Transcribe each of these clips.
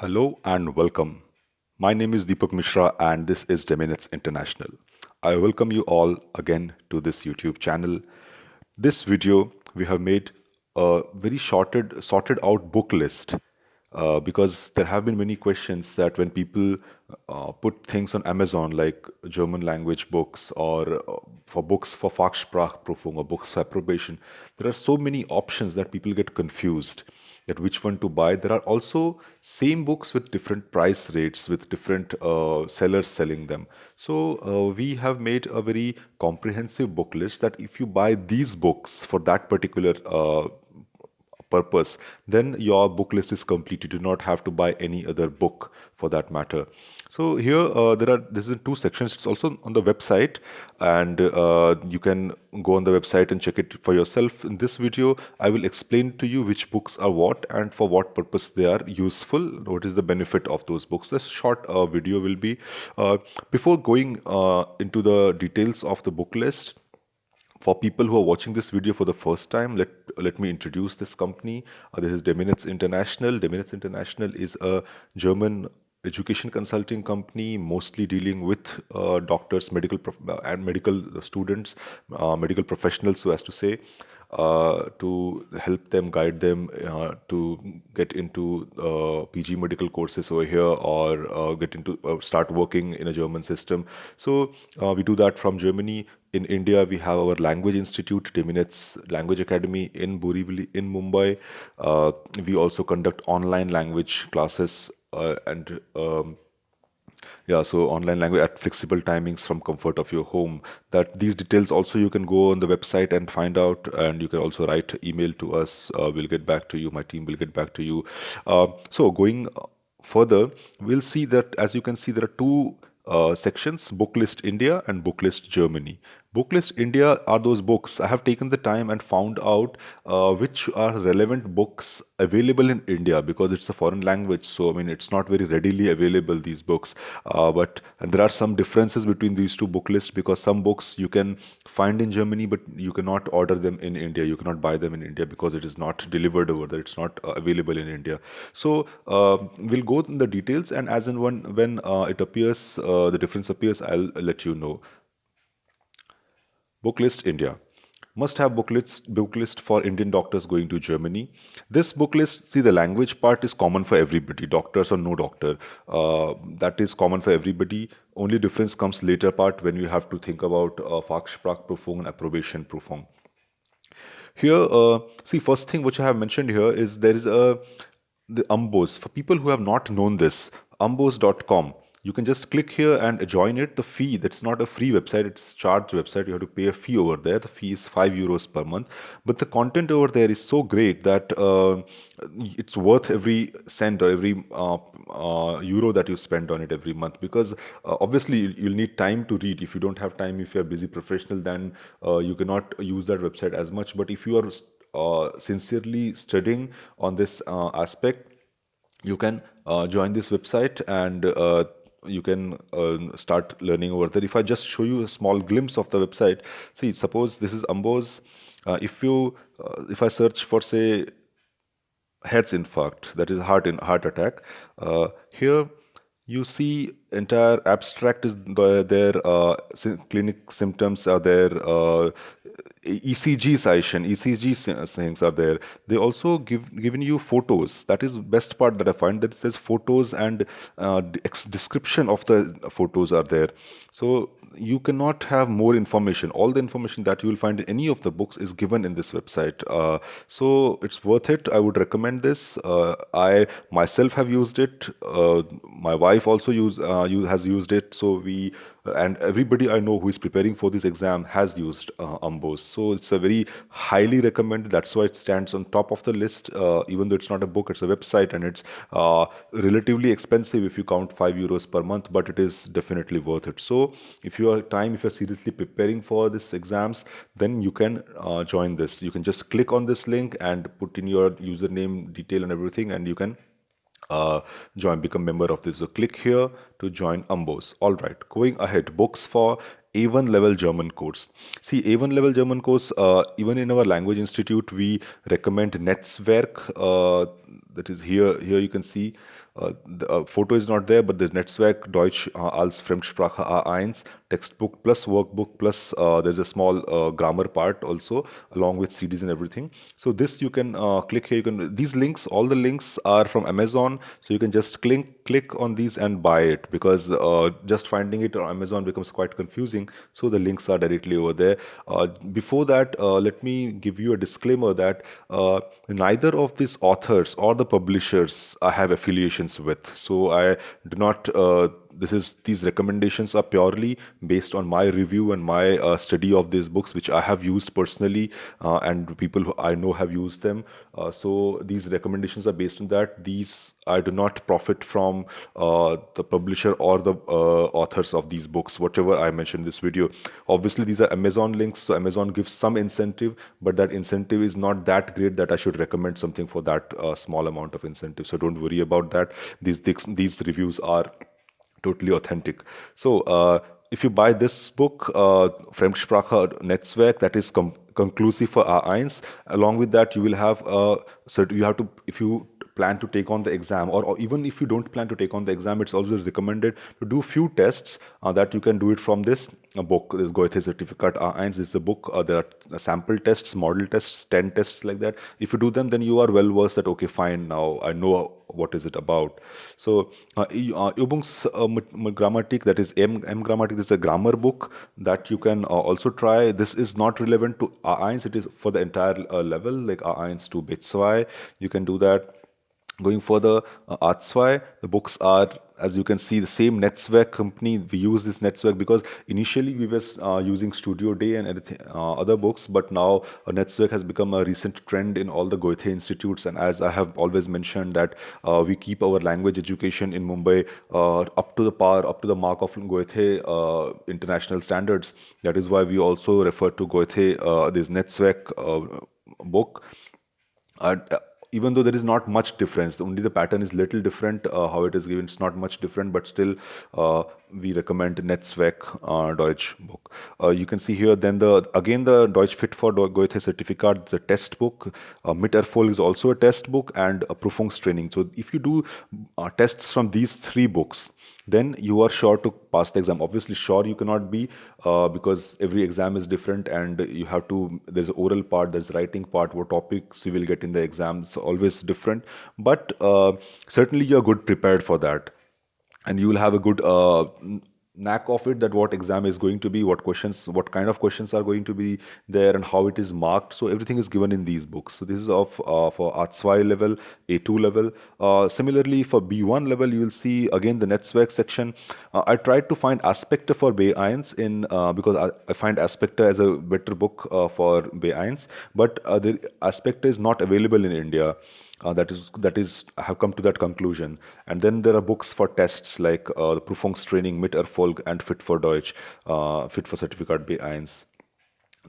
Hello and welcome. My name is Deepak Mishra and this is DMiNetz International. I welcome you all again to this YouTube channel. This video we have made a very sorted out book list because there have been many questions that when people put things on Amazon like German language books or for books for Fachsprachprüfung or books for approbation, there are so many options that people get confused that which one to buy. There are also same books with different price rates with different sellers selling them. So we have made a very comprehensive book list that if you buy these books for that particular purpose, then your book list is complete. You do not have to buy any other book for that matter. So here this is in two sections. It's also on the website, and you can go on the website and check it for yourself. In this video, I will explain to you which books are what and for what purpose they are useful. What is the benefit of those books? This short video will be before going into the details of the book list. For people who are watching this video for the first time, let me introduce this company. This is DMiNetz International. DMiNetz International is a German education consulting company, mostly dealing with doctors, and medical students, medical professionals, so as to say, to help them, guide them to get into PG medical courses over here or get into start working in a German system. So we do that from Germany. In India, we have our language institute, DMiNetz Language Academy in Borivali in Mumbai. We also conduct online language classes and yeah, so online language at flexible timings from comfort of your home. That these details also you can go on the website and find out, and you can also write email to us. We'll get back to you. My team will get back to you. So going further, we'll see that as you can see, there are two sections: Booklist India and Booklist Germany. Booklist India are those books. I have taken the time and found out which are relevant books available in India because it's a foreign language. So, I mean, it's not very readily available, these books. And there are some differences between these two book lists because some books you can find in Germany, but you cannot order them in India. You cannot buy them in India because it is not delivered over there. It's not available in India. So, we'll go in the details, and as and when it appears, the difference appears, I'll let you know. Booklist India. Must have booklist for Indian doctors going to Germany. This booklist, see, the language part is common for everybody, doctors or no doctor. That is common for everybody. Only difference comes later part when you have to think about Fachsprachprüfung and Approbation Prüfung. Here, see, first thing which I have mentioned here is there is the Umbos. For people who have not known this, umbos.com. You can just click here and join it. The fee, that's not a free website, it's a charged website. You have to pay a fee over there. The fee is €5 per month. But the content over there is so great that it's worth every cent or every euro that you spend on it every month because obviously you'll need time to read. If you don't have time, if you're a busy professional, then you cannot use that website as much. But if you are sincerely studying on this aspect, you can join this website and you can start learning over there. If I just show you a small glimpse of the website, see, suppose this is Ambos. If I search for, say, Herzinfarkt, that is heart attack, here you see entire abstract is there, clinic symptoms are there, ECG session, things are there. They also given you photos. That is best part that I find, that it says photos and description of the photos are there. So you cannot have more information. All the information that you will find in any of the books is given in this website. So it's worth it. I would recommend this. I myself have used it. My wife also has used it. So we and everybody I know who is preparing for this exam has used Umbos. So it's a very highly recommended. That's why it stands on top of the list. Even though it's not a book, it's a website, and it's relatively expensive if you count €5 per month, but it is definitely worth it. So if you're seriously preparing for this exams, then you can join this. You can just click on this link and put in your username detail and everything, and you can become member of this. So click here to join Umbos. All right, going ahead, books for A1 level German course. See, A1 level German course, even in our language institute, we recommend Netzwerk. That is here. Here you can see the photo is not there, but the Netzwerk Deutsch als Fremdsprache A1 textbook plus workbook plus there's a small grammar part also along with CDs and everything. So this you can click here. You can these links. All the links are from Amazon, so you can just click on these and buy it because just finding it on Amazon becomes quite confusing. So the links are directly over there. Before that, let me give you a disclaimer that neither of these authors or the publishers I have affiliations with. So I do not. These recommendations are purely based on my review and my study of these books, which I have used personally, and people who I know have used them. So these recommendations are based on that. These I do not profit from the publisher or the authors of these books, whatever I mentioned in this video. Obviously, these are Amazon links, so Amazon gives some incentive, but that incentive is not that great that I should recommend something for that small amount of incentive. So don't worry about that. These reviews are totally authentic. So, if you buy this book, Fremdsprache Netzwerk, that is conclusive for A1, along with that, you will have so you have to if you plan to take on the exam, or even if you don't plan to take on the exam, it's always recommended to do few tests that you can do it from this book. This Goethe Certificate A1 is the book. There are sample tests, model tests, 10 tests like that. If you do them, then you are well versed that, okay, fine, now I know what is it about. So Übungsgrammatik, that is M Grammatik, this is a grammar book that you can also try. This is not relevant to A1, it is for the entire level, like A1 to B2. You can do that. Going further, A2, the books are, as you can see, the same Netzwerk company. We use this Netzwerk because initially we were using Studio Day and other books, but now Netzwerk has become a recent trend in all the Goethe institutes. And as I have always mentioned that we keep our language education in Mumbai up to the par, up to the mark of Goethe international standards. That is why we also refer to Goethe, this Netzwerk book. uh, Even though there is not much difference, only the pattern is little different, how it is given, it's not much different, but still we recommend Netzwerk Deutsch book. You can see here then the Deutsch Fit for Goethe Certificate, the test book. Mit Erfolg is also a test book, and a Prüfungstraining. So if you do tests from these three books, then you are sure to pass the exam. Obviously, sure you cannot be because every exam is different, and you have to. There's oral part, there's writing part, what topics you will get in the exam. So always different, but certainly you're good prepared for that, and you will have a good knack of it, that what exam is going to be, what questions, what kind of questions are going to be there, and how it is marked. So everything is given in these books. So this is of for A2 level, A2 level. Similarly for B1 level, you will see again the Netzwerk section. I tried to find Aspekte for B1 in because I find Aspekte as a better book for B1, but the Aspekte is not available in India. That is I have come to that conclusion. And then there are books for tests like the Prüfungstraining, Mit Erfolg, and Fit for Deutsch, Fit for Certificate B1.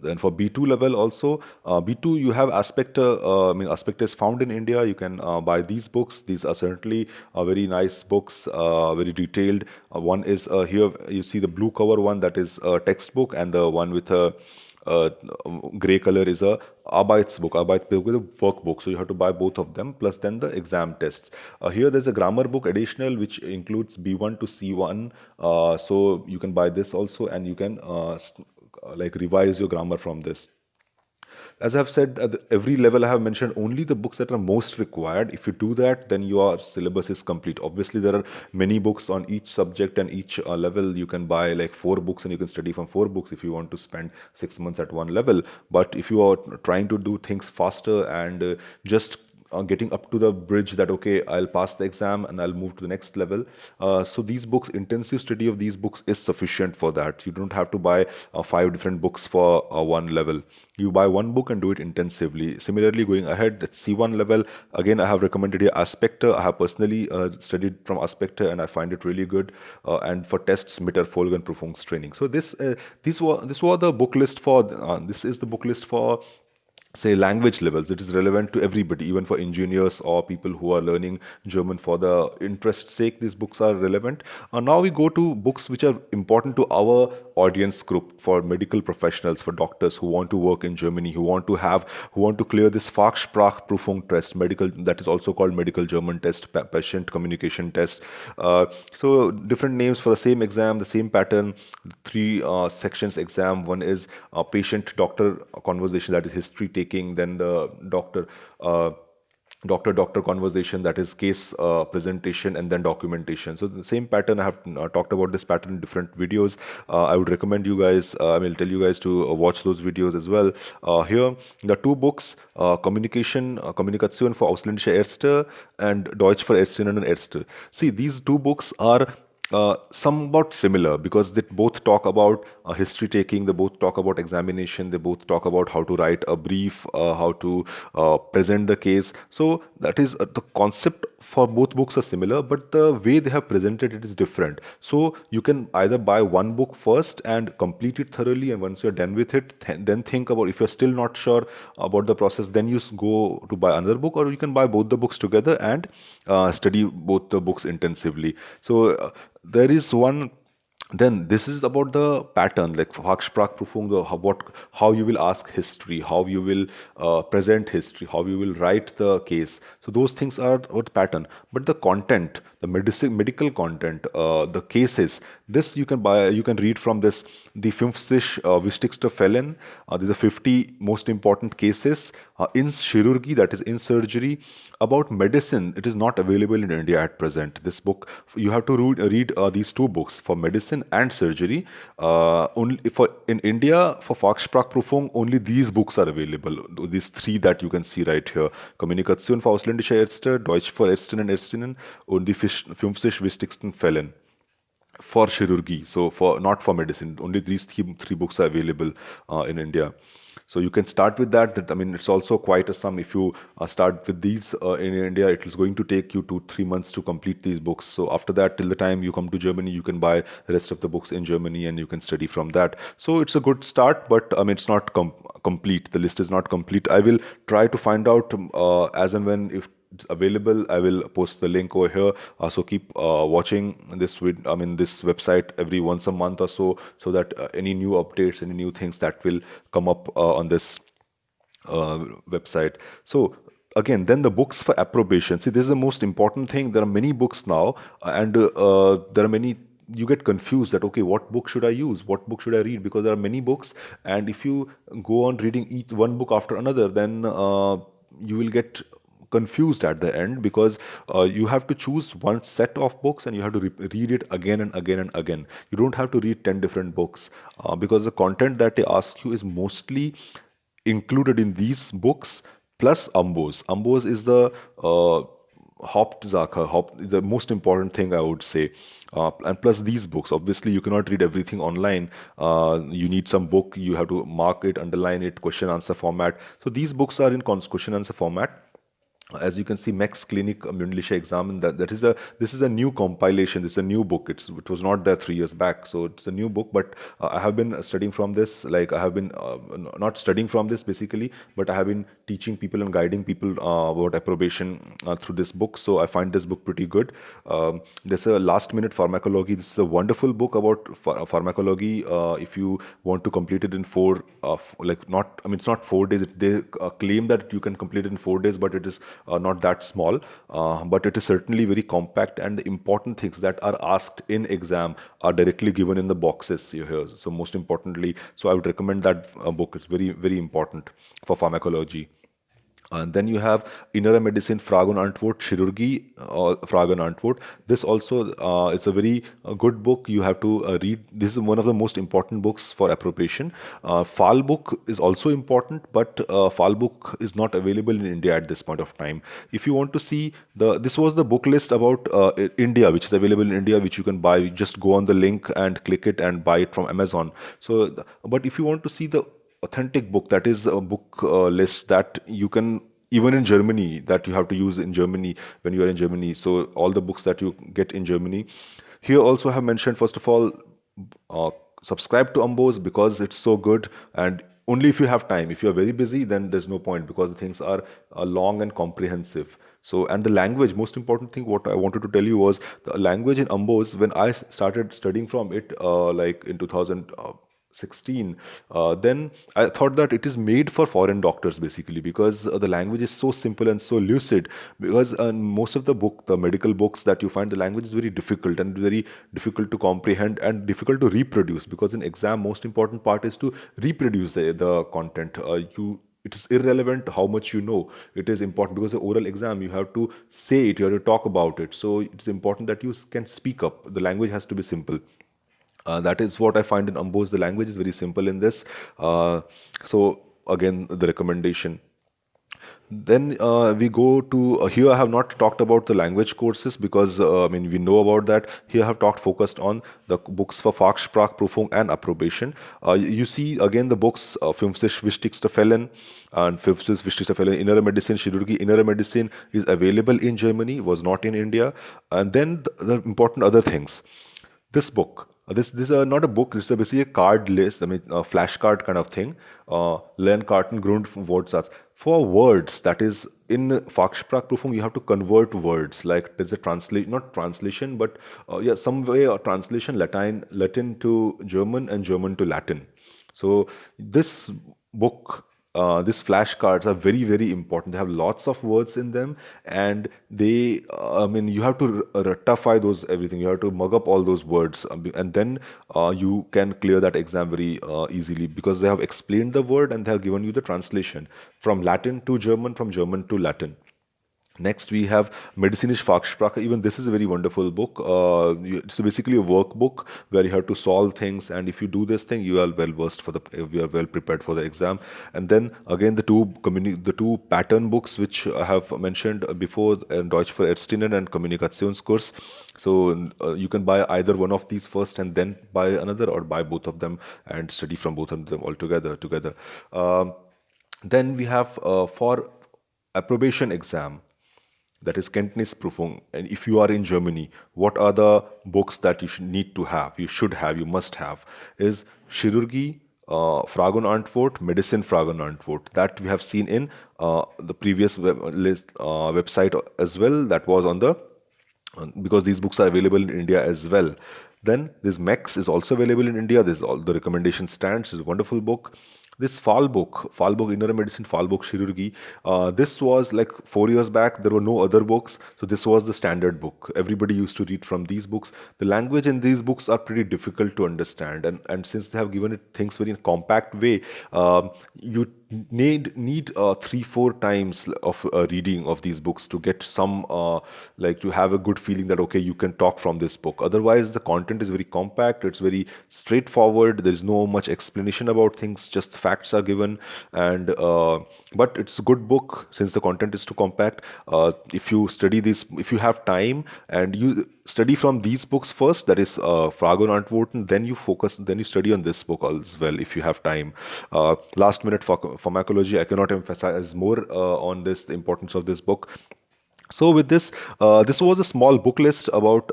Then for B2 level also, B2 you have Aspect. I mean, Aspect is found in India. You can buy these books. These are certainly very nice books, very detailed. One is here you see the blue cover one, that is a textbook, and the one with a uh, gray color is a Arbeitsbook. Arbeitsbook is a workbook. So you have to buy both of them, plus then the exam tests. Here there's a grammar book additional which includes B1 to C1. So you can buy this also, and you can like revise your grammar from this. As I've said, at every level I have mentioned only the books that are most required. If you do that, then your syllabus is complete. Obviously, there are many books on each subject and each level. You can buy like 4 books and you can study from 4 books if you want to spend 6 months at one level. But if you are trying to do things faster and just getting up to the bridge that, okay, I'll pass the exam and I'll move to the next level. So these books, intensive study of these books is sufficient for that. You don't have to buy 5 different books for one level. You buy one book and do it intensively. Similarly, going ahead at C1 level, again, I have recommended here Aspekte. I have personally studied from Aspekte and I find it really good. And for tests, Mit Erfolg and Prüfungstraining. So this was the book list for, this is the book list for say language levels. It is relevant to everybody, even for engineers or people who are learning German for the interest sake. These books are relevant. Now we go to books which are important to our audience group, for medical professionals, for doctors who want to work in Germany, who want to clear this Fachsprachprüfung test, medical, that is also called medical German test, patient communication test. So different names for the same exam, the same pattern, three sections exam. One is patient doctor conversation, that is history taking. Then the uh, doctor conversation, that is case presentation, and then documentation. So the same pattern, I have talked about this pattern in different videos. I would recommend you guys, I will tell you guys to watch those videos as well. Here the two books, Kommunikation für ausländische Ärzte and Deutsch für Ärztinnen und Ärzte. See, these two books are somewhat similar, because they both talk about history taking, they both talk about examination, they both talk about how to write a brief, how to present the case. So that is the concept for both books are similar, but the way they have presented it is different. So you can either buy one book first and complete it thoroughly, and once you're done with it, then think about, if you're still not sure about the process, then you go to buy another book, or you can buy both the books together and study both the books intensively. So there is one. Then this is about the pattern, like Fachsprachprüfung, how you will ask history, how you will present history, how you will write the case. So those things are what pattern. But the content, the medical content, the cases, this you can buy, you can read from this, the 50 wichtigste Fällen. These are 50 most important cases in chirurgy, that is in surgery. About medicine, it is not available in India at present. This book, you have to read these two books for medicine and surgery. Only for in India, for Fachsprachprüfung, only these books are available. These three that you can see right here: Kommunikation für ausländische Ärzte, Deutsch für Ärztinnen und Ärztinnen, und die 50 wichtigsten Fällen for chirurgy. So for not for medicine, only these three books are available in India. So you can start with that. I mean, it's also quite a sum. If you start with these in India, it is going to take you 2-3 months to complete these books. So after that, till the time you come to Germany, you can buy the rest of the books in Germany and you can study from that. So it's a good start, but I mean, it's not complete. The list is not complete. I will try to find out as and when, if it's available, I will post the link over here. So keep watching this this website every once a month or so, so that any new updates, any new things that will come up on this website. So again, then the books for approbation. See, this is the most important thing. There are many books now, and there are many. You get confused that, okay, what book should I use? What book should I read? Because there are many books, and if you go on reading each one book after another, then you will get confused at the end, because you have to choose one set of books and you have to read it again and again and again. You don't have to read 10 different books, because the content that they ask you is mostly included in these books, plus Ambos. Ambos is the Haupt, the most important thing, I would say. And plus these books, obviously you cannot read everything online. You need some book, you have to mark it, underline it, question answer format. So these books are in question answer format. As you can see, Max Clinic mündliche Examen, this is a new compilation. It's a new book. It was not there 3 years back, so it's a new book. But I have been studying from this. Like, I have been not studying from this basically, but I have been teaching people and guiding people about approbation through this book. So I find this book pretty good. There's a last minute pharmacology. This is a wonderful book about pharmacology. If you want to complete it in it's not 4 days. They claim that you can complete it in 4 days, but it is not that small, but it is certainly very compact, and the important things that are asked in exam are directly given in the boxes here. So most importantly, so I would recommend that book. It's very, very important for pharmacology. And then you have Innere Medicine, Frage und Antwort, Chirurgie, Frage und Antwort. This also is a very good book. You have to read. This is one of the most important books for approbation. Fall book is also important, but Fall book is not available in India at this point of time. If you want to see this was the book list about India, which is available in India, which you can buy. You just go on the link and click it and buy it from Amazon. So, but if you want to see the authentic book, that is a book list that you can, even in Germany, that you have to use in Germany when you are in Germany. So all the books that you get in Germany. Here also I have mentioned, first of all, subscribe to Ambos, because it's so good, and only if you have time. If you are very busy, then there's no point, because the things are long and comprehensive. So, and the language, most important thing, what I wanted to tell you was the language in Ambos. When I started studying from it, like in 2016, then I thought that it is made for foreign doctors basically, because the language is so simple and so lucid. Because most of the medical books that you find, the language is very difficult and very difficult to comprehend and difficult to reproduce. Because in exam, most important part is to reproduce the content. It is irrelevant how much you know. It is important because the oral exam, you have to say it, you have to talk about it. So it's important that you can speak up. The language has to be simple. That is what I find in Ambos. The language is very simple in this. So again, the recommendation. Then we go to here. I have not talked about the language courses, because I mean, we know about that. Here I have talked focused on the books for Fachsprachprüfung and Approbation. You see again the books, 50 wichtigste Fällen and 50 wichtigste Fälle Innere Medicine, Chirurgie. Innere Medicine is available in Germany, was not in India. And then the important other things. This book, this is not a book. This is basically a card list. I mean, a flashcard kind of thing. Lernkartengrund vom Wortsatz. For words, that is in Fachsprachprüfung, you have to convert words. Like there's a translation, not translation, but yeah, some way or translation, Latin to German and German to Latin. So this book, these flashcards are very, very important. They have lots of words in them, and they, I mean, you have to ratify those everything. You have to mug up all those words, and then you can clear that exam very easily, because they have explained the word and they have given you the translation from Latin to German, from German to Latin. Next, we have Medizinische Fachsprache. Even this is a very wonderful book. It's basically a workbook where you have to solve things, and if you do this thing, you are well versed for you are well prepared for the exam. And then again, the two pattern books which I have mentioned before, Deutsch für Ärztinnen and Kommunikationskurs. So you can buy either one of these first and then buy another, or buy both of them and study from both of them all together. Then we have for approbation exam, that is Kenntnisprüfung. And if you are in Germany, what are the books that you should need to have, you must have, is Chirurgie, Frage und Antwort, Medicine Frage und Antwort. That we have seen in the previous website as well. That was on the because these books are available in India as well. Then this MEX is also available in India. This is all the recommendation stands. Is a wonderful book. This Fallbuch, Innere Medicine, Fallbuch Chirurgie. This was like 4 years back. There were no other books, so this was the standard book. Everybody used to read from these books. The language in these books are pretty difficult to understand, and since they have given it things very in compact way, you need 3-4 times of reading of these books to get some like to have a good feeling that okay, you can talk from this book. Otherwise, the content is very compact, it's very straightforward, there is no much explanation about things, just facts are given. And but it's a good book since the content is too compact. If you study this, if you have time and you study from these books first, that is Frage und Antworten, then you study on this book as well if you have time. Last minute pharmacology, I cannot emphasize more on this, the importance of this book. So with this, this was a small book list about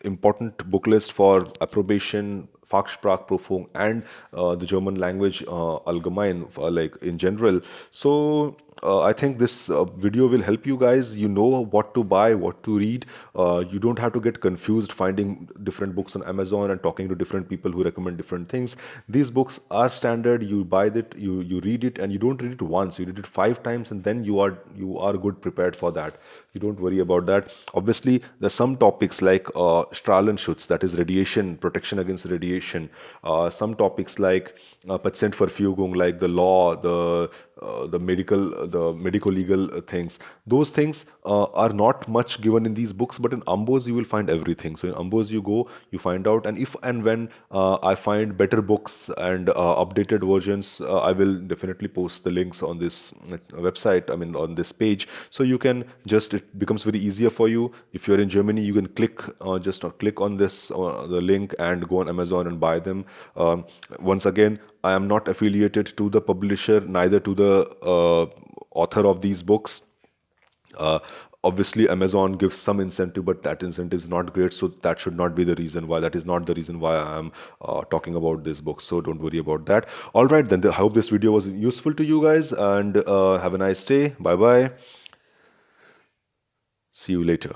important book list for approbation, Fachsprachprüfung, and the German language allgemein, like in general. So I think this video will help you guys. You know what to buy, what to read. You don't have to get confused finding different books on Amazon and talking to different people who recommend different things. These books are standard. You buy it, you read it, and you don't read it once. You read it 5 times, and then you are good prepared for that. You don't worry about that. Obviously, there's some topics like Strahlenschutz, that is radiation protection against radiation. Some topics like Patientenverfügung, like the law, the medical legal things. Those things are not much given in these books, but in Ambos you will find everything. So in Ambos you go, you find out, and if and when I find better books and updated versions, I will definitely post the links on this website, I mean on this page, so you can just, it becomes very easier for you. If you're in Germany, you can click on this the link and go on Amazon and buy them. Once again, I am not affiliated to the publisher, neither to the author of these books. Uh, obviously Amazon gives some incentive, but that incentive is not great, so that should not be the reason why. That is not the reason why I am talking about this book, so don't worry about that. All right, then I hope this video was useful to you guys, and have a nice day. Bye bye. See you later.